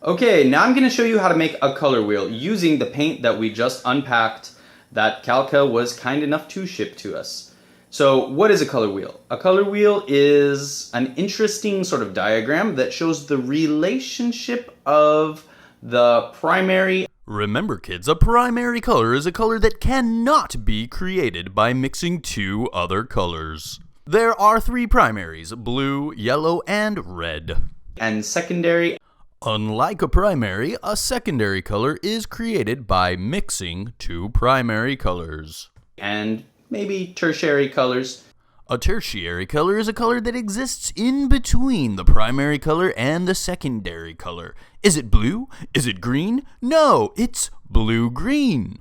Okay, now I'm going to show you how to make a color wheel using the paint that we just unpacked that Calca was kind enough to ship to us. So what is a color wheel? A color wheel is an interesting sort of diagram that shows the relationship of the primary. Remember kids, a primary color is a color that cannot be created by mixing two other colors. There are three primaries: blue, yellow, and red. And secondary. Unlike a primary, a secondary color is created by mixing two primary colors. And maybe tertiary colors. A tertiary color is a color that exists in between the primary color and the secondary color. Is it blue? Is it green? No, it's blue-green.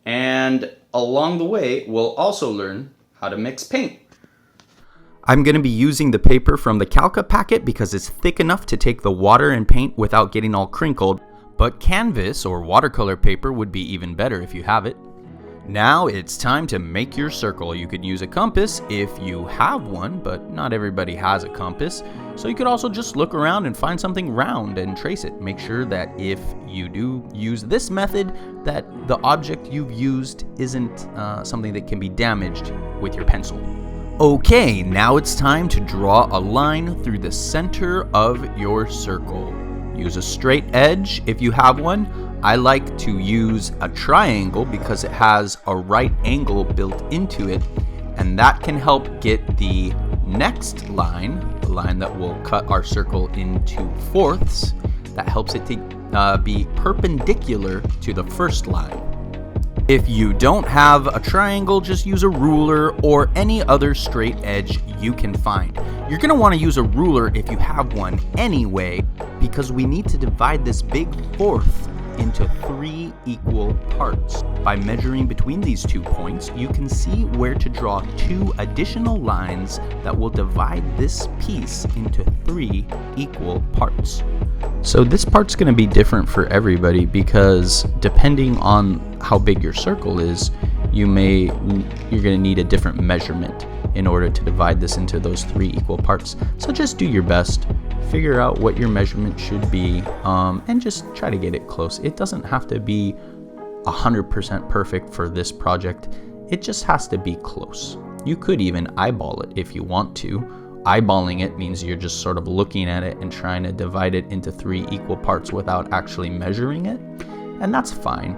And along the way, we'll also learn how to mix paint. I'm going to be using the paper from the Calca packet because it's thick enough to take the water and paint without getting all crinkled, but canvas or watercolor paper would be even better if you have it. Now it's time to make your circle. You could use a compass if you have one, but not everybody has a compass. So you could also just look around and find something round and trace it. Make sure that if you do use this method, that the object you've used isn't something that can be damaged with your pencil. Okay, now it's time to draw a line through the center of your circle. Use a straight edge if you have one. I like to use a triangle because it has a right angle built into it, and that can help get the next line, the line that will cut our circle into fourths, that helps it to be perpendicular to the first line. If you don't have a triangle, just use a ruler or any other straight edge you can find. You're going to want to use a ruler if you have one anyway, because we need to divide this big fourth into 3 equal parts. By measuring between these 2 points, you can see where to draw 2 additional lines that will divide this piece into 3 equal parts. So this part's going to be different for everybody because depending on how big your circle is, you're going to need a different measurement in order to divide this into those 3 equal parts. So just do your best. Figure out what your measurement should be, and just try to get it close. It doesn't have to be 100% perfect for this project. It just has to be close. You could even eyeball it if you want to. Eyeballing it means you're just sort of looking at it and trying to divide it into 3 equal parts without actually measuring it, and that's fine.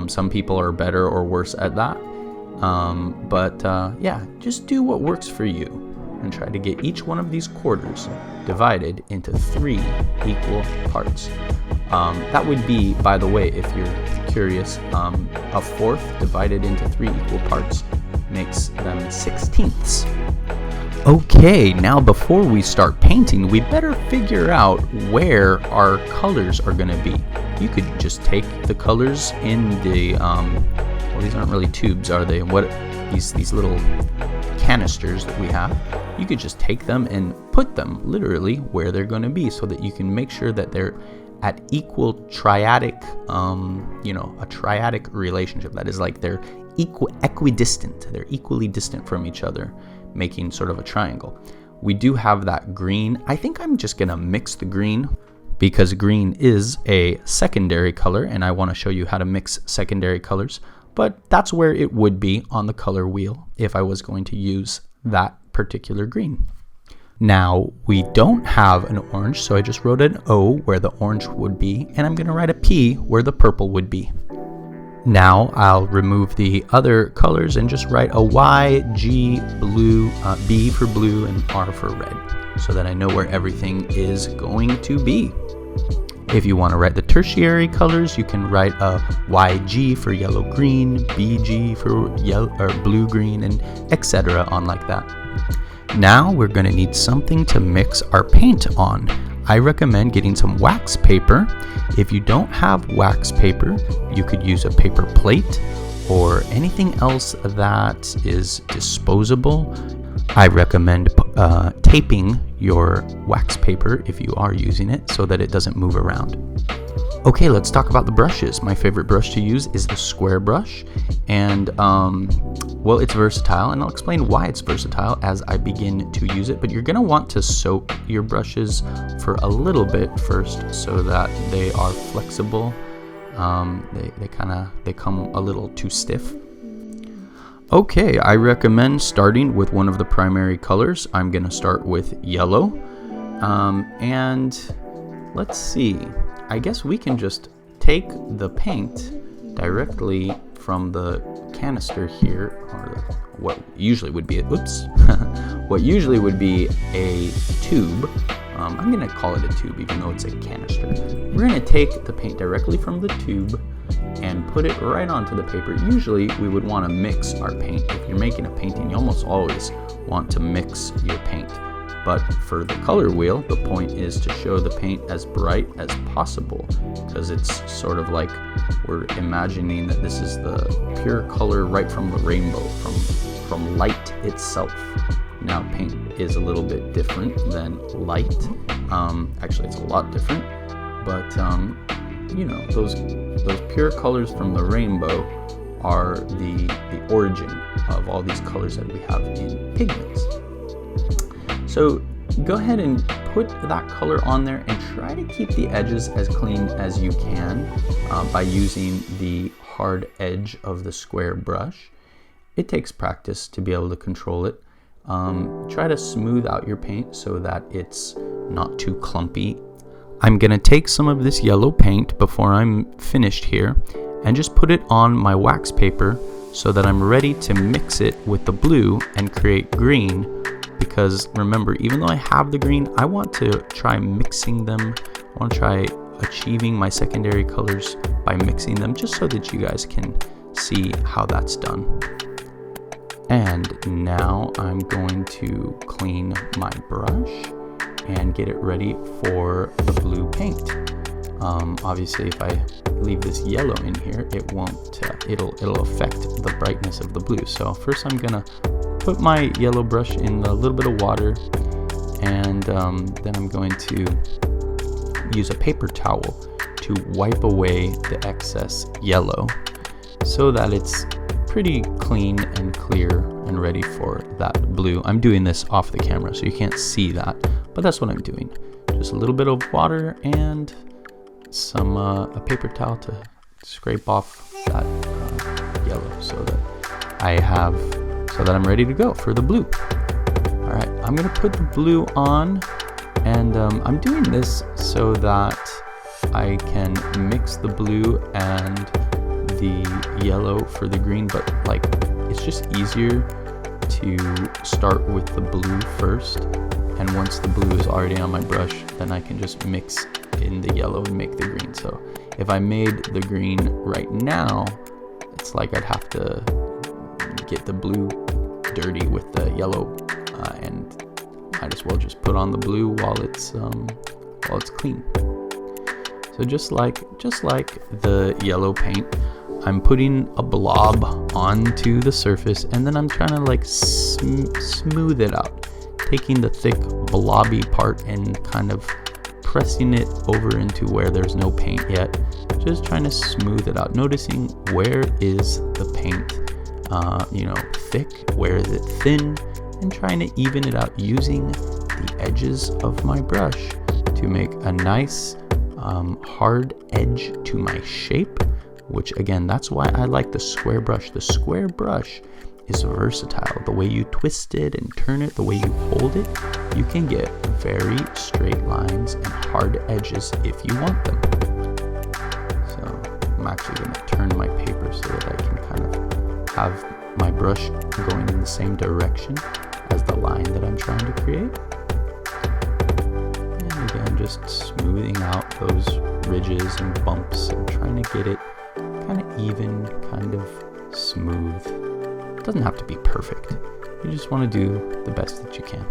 Some people are better or worse at that, but yeah, just do what works for you and try to get each one of these quarters divided into 3 equal parts. That would be, by the way, if you're curious, a fourth divided into 3 equal parts makes them 16ths. Okay, now before we start painting, we better figure out where our colors are going to be. You could just take the colors in the, well, these aren't really tubes, are they? What these little canisters that we have, you could just take them and put them literally where they're going to be so that you can make sure that they're at equal triadic, a triadic relationship. That is like they're equidistant. They're equally distant from each other, making sort of a triangle. We do have that green. I think I'm just going to mix the green because green is a secondary color and I want to show you how to mix secondary colors. But that's where it would be on the color wheel if I was going to use that particular green. Now, we don't have an orange, so I just wrote an O where the orange would be, and I'm going to write a P where the purple would be. Now, I'll remove the other colors and just write a Y, G, blue, B for blue, and R for red, so that I know where everything is going to be. If you want to write the tertiary colors, you can write a YG for yellow-green, BG for yellow or blue-green, and etc. on like that. Now we're going to need something to mix our paint on. I recommend getting some wax paper. If you don't have wax paper, you could use a paper plate or anything else that is disposable. I recommend taping your wax paper if you are using it so that it doesn't move around. Okay, let's talk about the brushes. My favorite brush to use is the square brush, and Well, it's versatile, and I'll explain why it's versatile as I begin to use it, but you're going to want to soak your brushes for a little bit first so that they are flexible. They come a little too stiff. Okay, I recommend starting with one of the primary colors. I'm going to start with yellow. And let's see, I guess we can just take the paint directly from the canister here, or what usually would be what usually would be a tube. I'm gonna call it a tube even though it's a canister. We're gonna take the paint directly from the tube and put it right onto the paper. Usually we would want to mix our paint. If you're making a painting, you almost always want to mix your paint. But for the color wheel, the point is to show the paint as bright as possible, because it's sort of like we're imagining that this is the pure color right from the rainbow, from light itself. Now, paint is a little bit different than light. Actually, it's a lot different. But you know, those pure colors from the rainbow are the origin of all these colors that we have in pigments. So go ahead and put that color on there and try to keep the edges as clean as you can by using the hard edge of the square brush. It takes practice to be able to control it. Try to smooth out your paint so that it's not too clumpy. I'm gonna take some of this yellow paint before I'm finished here and just put it on my wax paper so that I'm ready to mix it with the blue and create green. Because remember, even though I have the green, I want to try mixing them. I want to try achieving my secondary colors by mixing them, just so that you guys can see how that's done. And now I'm going to clean my brush and get it ready for the blue paint. Obviously, if I leave this yellow in here, it won't. It'll affect the brightness of the blue. So first, I'm gonna put my yellow brush in a little bit of water, and then I'm going to use a paper towel to wipe away the excess yellow so that it's pretty clean and clear and ready for that blue. I'm doing this off the camera so you can't see that, but that's what I'm doing. Just a little bit of water and some a paper towel to scrape off that yellow so that I'm ready to go for the blue. All right, I'm gonna put the blue on, and I'm doing this so that I can mix the blue and the yellow for the green, but like it's just easier to start with the blue first, and once the blue is already on my brush, then I can just mix in the yellow and make the green. So if I made the green right now, it's like I'd have to get the blue dirty with the yellow, and might as well just put on the blue while it's clean. So just like the yellow paint, I'm putting a blob onto the surface, and then I'm trying to like smooth it out, taking the thick blobby part and kind of pressing it over into where there's no paint yet, just trying to smooth it out, noticing where is the paint thick, where is it thin, and trying to even it out using the edges of my brush to make a nice hard edge to my shape, which again, that's why I like the square brush. The square brush is versatile. The way you twist it and turn it, the way you hold it, you can get very straight lines and hard edges if you want them. So I'm actually going to turn my paper so that I can kind of have my brush going in the same direction as the line that I'm trying to create. And again, just smoothing out those ridges and bumps and trying to get it kind of even, kind of smooth. It doesn't have to be perfect. You just want to do the best that you can.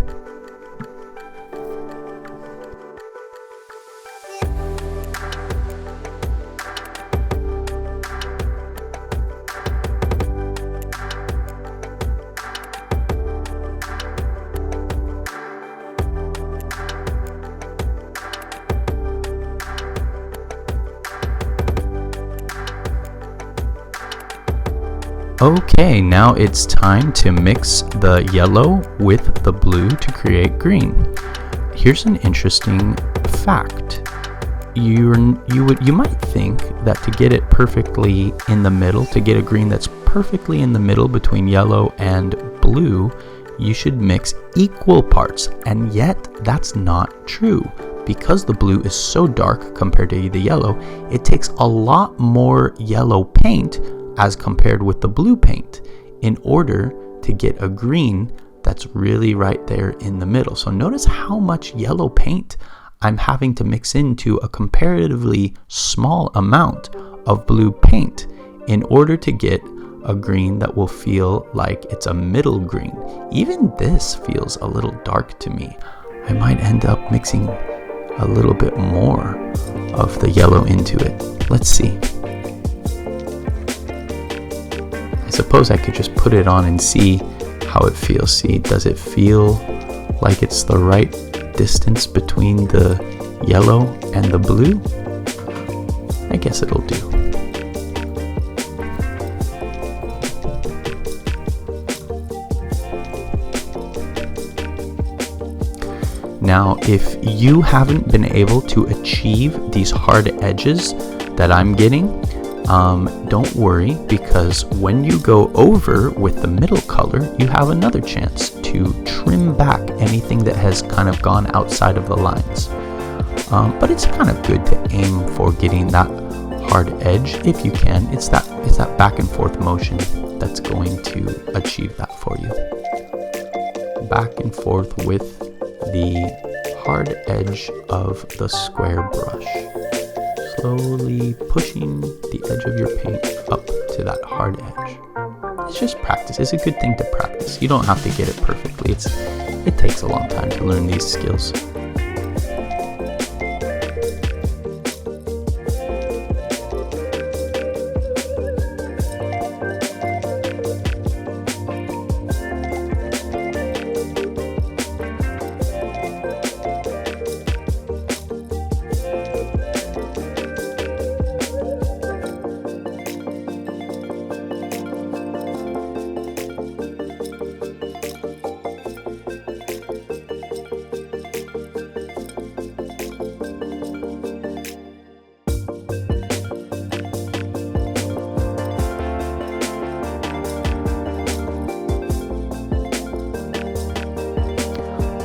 Okay, now it's time to mix the yellow with the blue to create green. Here's an interesting fact. You might think that to get it perfectly in the middle, to get a green that's perfectly in the middle between yellow and blue, you should mix equal parts, and yet that's not true. Because the blue is so dark compared to the yellow, it takes a lot more yellow paint as compared with the blue paint in order to get a green that's really right there in the middle. So notice how much yellow paint I'm having to mix into a comparatively small amount of blue paint in order to get a green that will feel like it's a middle green. Even this feels a little dark to me. I might end up mixing a little bit more of the yellow into it. Let's see. I suppose I could just put it on and see how it feels. See, does it feel like it's the right distance between the yellow and the blue? I guess it'll do. Now, if you haven't been able to achieve these hard edges that I'm getting, don't worry, because when you go over with the middle color, you have another chance to trim back anything that has kind of gone outside of the lines. But it's kind of good to aim for getting that hard edge if you can. It's that back and forth motion that's going to achieve that for you. Back and forth with the hard edge of the square brush. Slowly pushing the edge of your paint up to that hard edge. It's just practice. It's a good thing to practice. You don't have to get it perfectly. It takes a long time to learn these skills.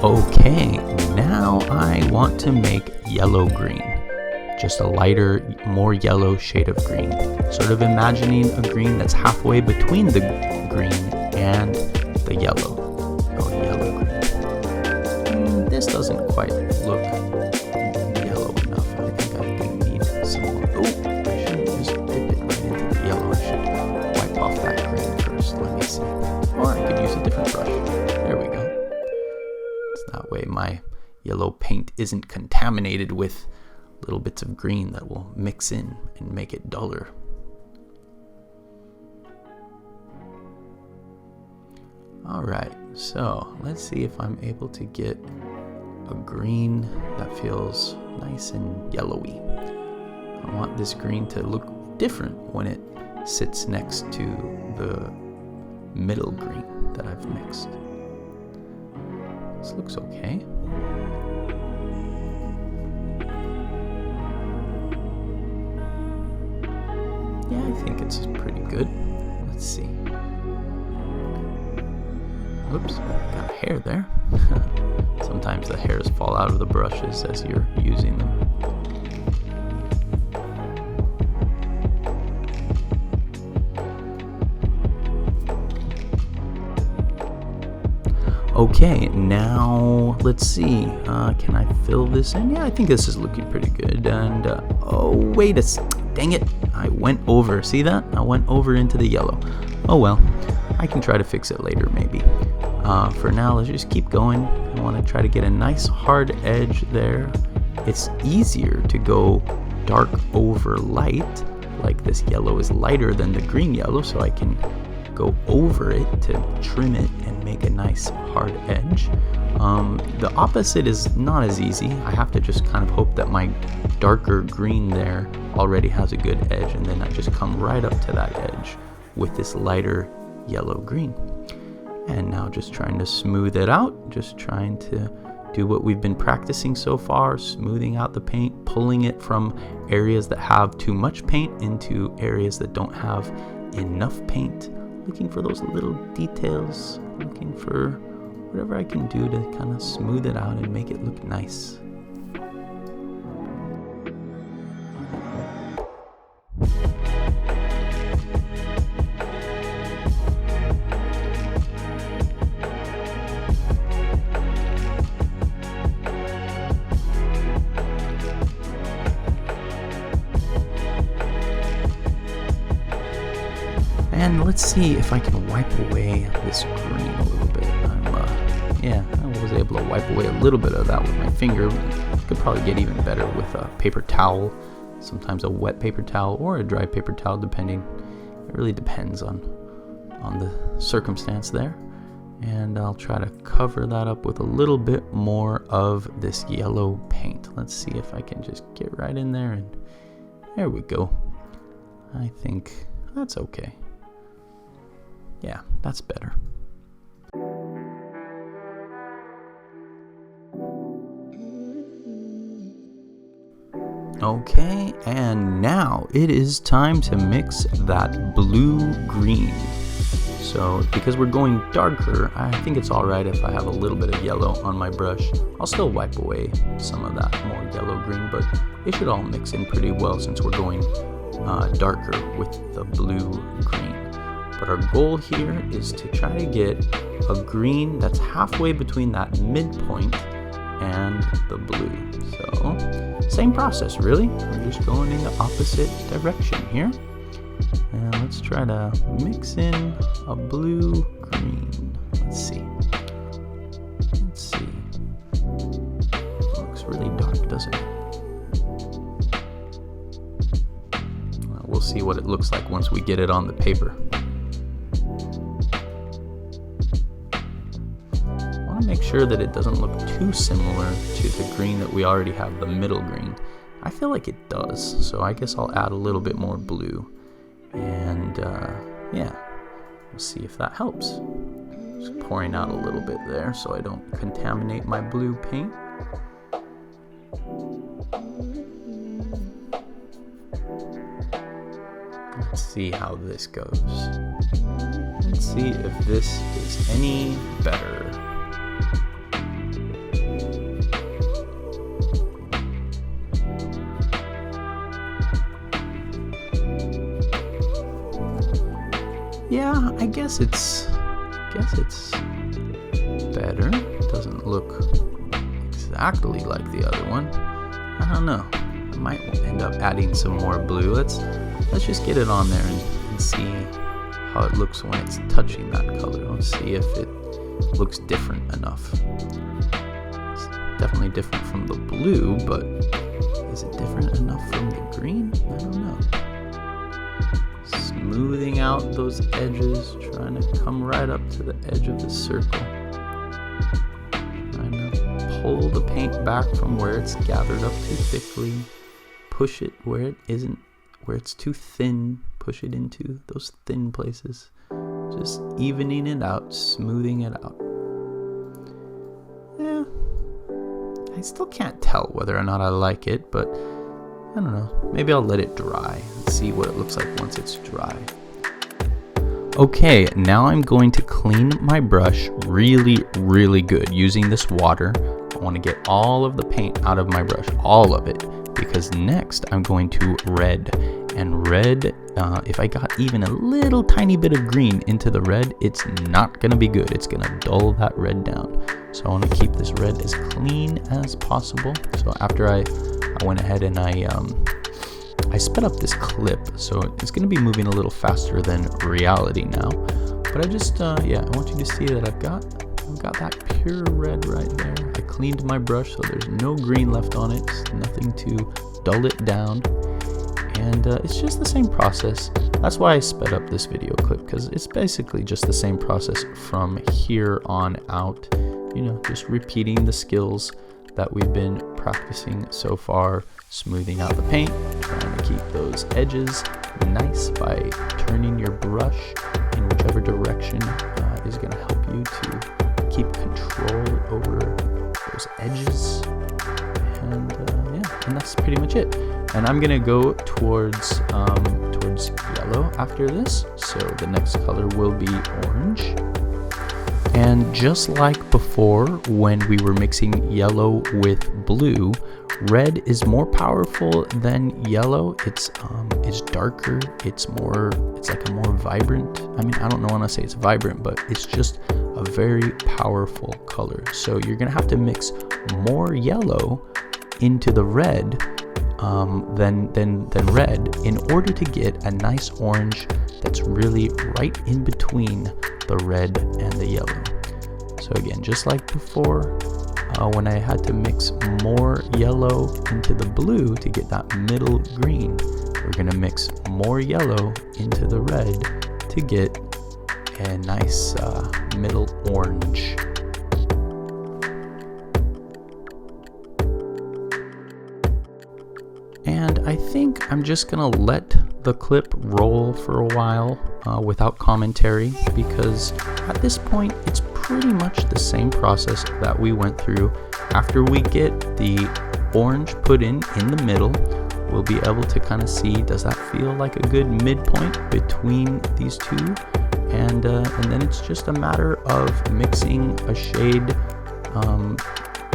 Okay, now I want to make yellow-green. Just a lighter, more yellow shade of green. Sort of imagining a green that's halfway between the green and the yellow. Oh, yellow-green. This doesn't quite look yellow enough. I think I'm going to need some more. Oh, I shouldn't just dip it right into the yellow. I should wipe off that green first. Let me see. Or I could use a different brush. There we go. That way my yellow paint isn't contaminated with little bits of green that will mix in and make it duller. Alright, so let's see if I'm able to get a green that feels nice and yellowy. I want this green to look different when it sits next to the middle green that I've mixed. This looks okay. Yeah, I think it's pretty good. Let's see. Oops, got a hair there. Sometimes the hairs fall out of the brushes as you're using them. Okay, now let's see. Can I fill this in? Yeah, I think this is looking pretty good. And oh, wait dang it! I went over. See that? I went over into the yellow. Oh well, I can try to fix it later maybe. For now, let's just keep going. I want to try to get a nice hard edge there. It's easier to go dark over light. Like this yellow is lighter than the green yellow, so I can go over it to trim it and make a nice hard edge. The opposite is not as easy. I have to just kind of hope that my darker green there already has a good edge, and then I just come right up to that edge with this lighter yellow-green. And now just trying to smooth it out, just trying to do what we've been practicing so far, smoothing out the paint, pulling it from areas that have too much paint into areas that don't have enough paint, looking for those little details, looking for whatever I can do to kind of smooth it out and make it look nice. And let's see if I can wipe away this green a little bit. I was able to wipe away a little bit of that with my finger. Could probably get even better with a paper towel, sometimes a wet paper towel or a dry paper towel, depending. It really depends on the circumstance there. And I'll try to cover that up with a little bit more of this yellow paint. Let's see if I can just get right in there, and there we go. I think that's okay. Yeah, that's better. Okay, and now it is time to mix that blue-green. So because we're going darker, I think it's alright if I have a little bit of yellow on my brush. I'll still wipe away some of that more yellow-green, but it should all mix in pretty well since we're going darker with the blue-green. But our goal here is to try to get a green that's halfway between that midpoint and the blue. So same process really, we're just going in the opposite direction here. And let's try to mix in a blue-green. Let's see. It looks really dark, doesn't it? Well, we'll see what it looks like once we get it on the paper. Make sure that it doesn't look too similar to the green that we already have, the middle green. I feel like it does, so I guess I'll add a little bit more blue. And yeah, we'll see if that helps. Just pouring out a little bit there so I don't contaminate my blue paint. Let's see how this goes. Let's see if this is any better. Yeah, I guess it's better. It doesn't look exactly like the other one. I don't know. I might end up adding some more blue. Let's just get it on there and see how it looks when it's touching that color. Let's see if it looks different enough. It's definitely different from the blue, but is it different enough from the green? I don't know. Smoothing out those edges, trying to come right up to the edge of the circle. Trying to pull the paint back from where it's gathered up too thickly. Push it where it isn't, where it's too thin. Push it into those thin places. Just evening it out, smoothing it out. Yeah, I still can't tell whether or not I like it, but I don't know, maybe I'll let it dry and see what it looks like once it's dry. Okay, now I'm going to clean my brush really good using this water. I want to get all of the paint out of my brush, all of it, because next I'm going to red. And red, if I got even a little tiny bit of green into the red, it's not going to be good. It's going to dull that red down. So I want to keep this red as clean as possible. So after I went ahead and I sped up this clip, so it's going to be moving a little faster than reality now. But I just, yeah, I want you to see that I've got that pure red right there. I cleaned my brush, so there's no green left on it. It's nothing to dull it down. And it's just the same process. That's why I sped up this video clip, because it's basically just the same process from here on out. You know, just repeating the skills that we've been practicing so far, smoothing out the paint, trying to keep those edges nice by turning your brush in whichever direction is going to help you to keep control over those edges. And and that's pretty much it. And I'm gonna go towards yellow after this, so the next color will be orange. And just like before, when we were mixing yellow with blue, red is more powerful than yellow. It's darker, it's like a more vibrant, I don't know when I say it's vibrant, but it's just a very powerful color. So you're gonna have to mix more yellow into the red than red in order to get a nice orange that's really right in between the red and the yellow. So again, just like before, when I had to mix more yellow into the blue to get that middle green, we're gonna mix more yellow into the red to get a nice middle orange. And I think I'm just gonna let the clip roll for a while without commentary, because at this point it's pretty much the same process that we went through. After we get the orange put in the middle, we'll be able to kind of see, does that feel like a good midpoint between these two? And then it's just a matter of mixing a shade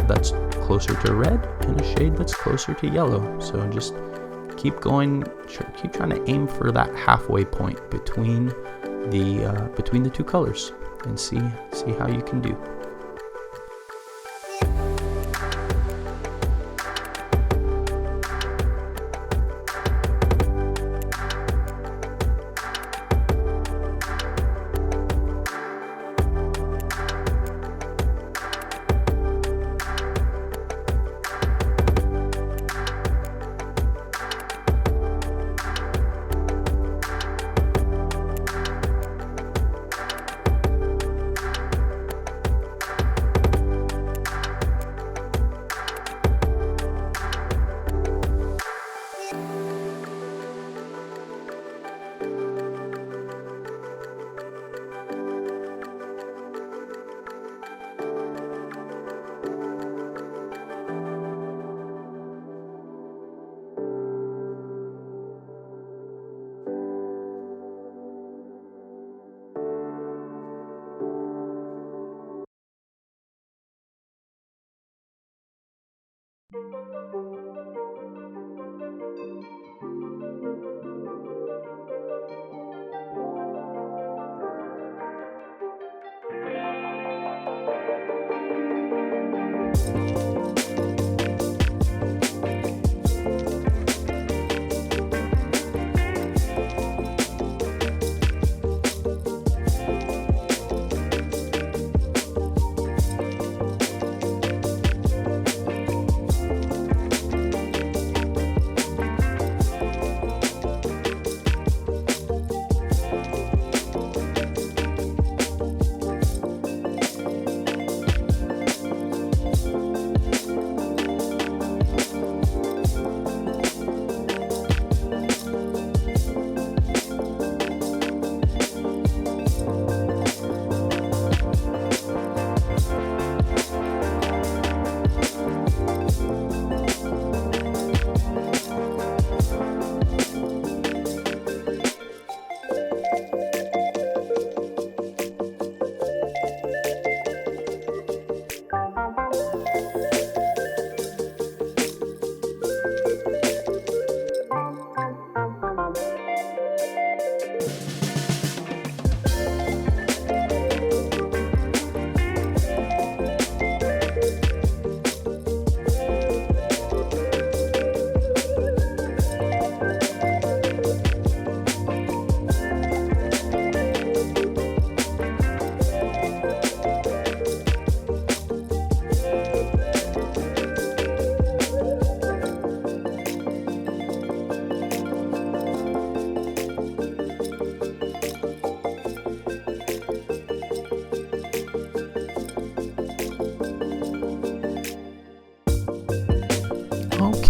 that's closer to red and a shade that's closer to yellow. So just keep going, keep trying to aim for that halfway point between the two colors, and see how you can do.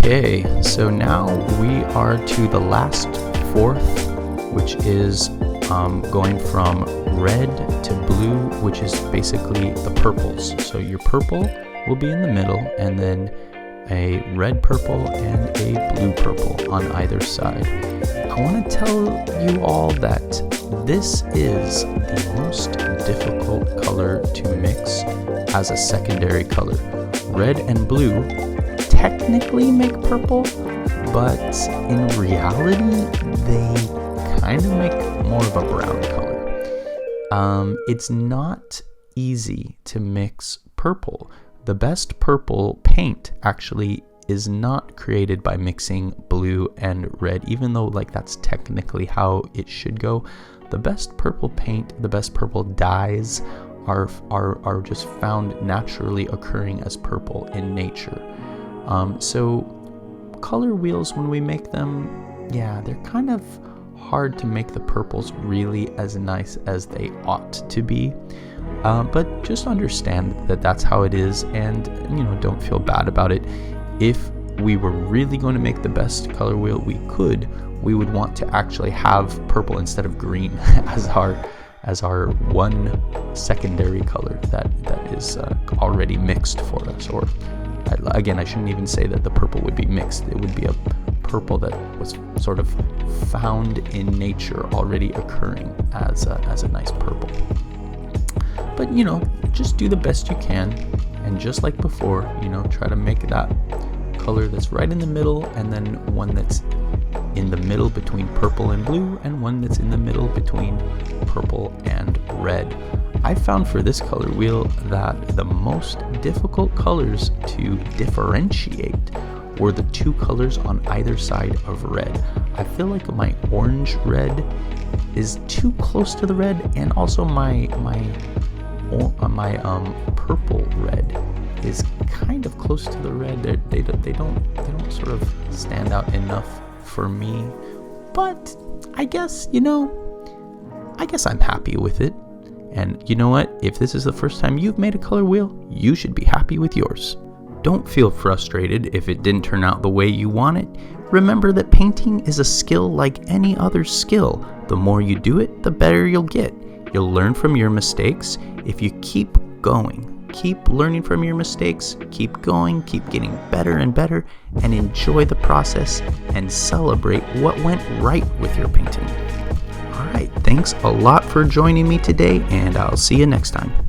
Okay, so now we are to the last fourth, which is going from red to blue, which is basically the purples. So your purple will be in the middle, and then a red purple and a blue purple on either side. I want to tell you all that this is the most difficult color to mix as a secondary color. Red and blue technically make purple, but in reality they kind of make more of a brown color. It's not easy to mix purple. The best purple paint actually is not created by mixing blue and red, even though like that's technically how it should go. The best purple paint, the best purple dyes are just found naturally occurring as purple in nature. So color wheels, when we make them, yeah, they're kind of hard to make the purples really as nice as they ought to be. But just understand that that's how it is, and don't feel bad about it. If we were really going to make the best color wheel we would want to actually have purple instead of green as our one secondary color that is already mixed for us. Or again, I shouldn't even say that the purple would be mixed. It would be a purple that was sort of found in nature, already occurring as a nice purple. But just do the best you can, and just like before, try to make that color that's right in the middle, and then one that's in the middle between purple and blue, and one that's in the middle between purple and red. I found for this color wheel that the most difficult colors to differentiate were the two colors on either side of red. I feel like my orange red is too close to the red, and also my purple red is kind of close to the red. They don't sort of stand out enough for me. But I guess I'm happy with it. And you know what? If this is the first time you've made a color wheel, you should be happy with yours. Don't feel frustrated if it didn't turn out the way you want it. Remember that painting is a skill like any other skill. The more you do it, the better you'll get. You'll learn from your mistakes if you keep going. Keep learning from your mistakes, keep going, keep getting better and better, and enjoy the process and celebrate what went right with your painting. All right, thanks a lot for joining me today, and I'll see you next time.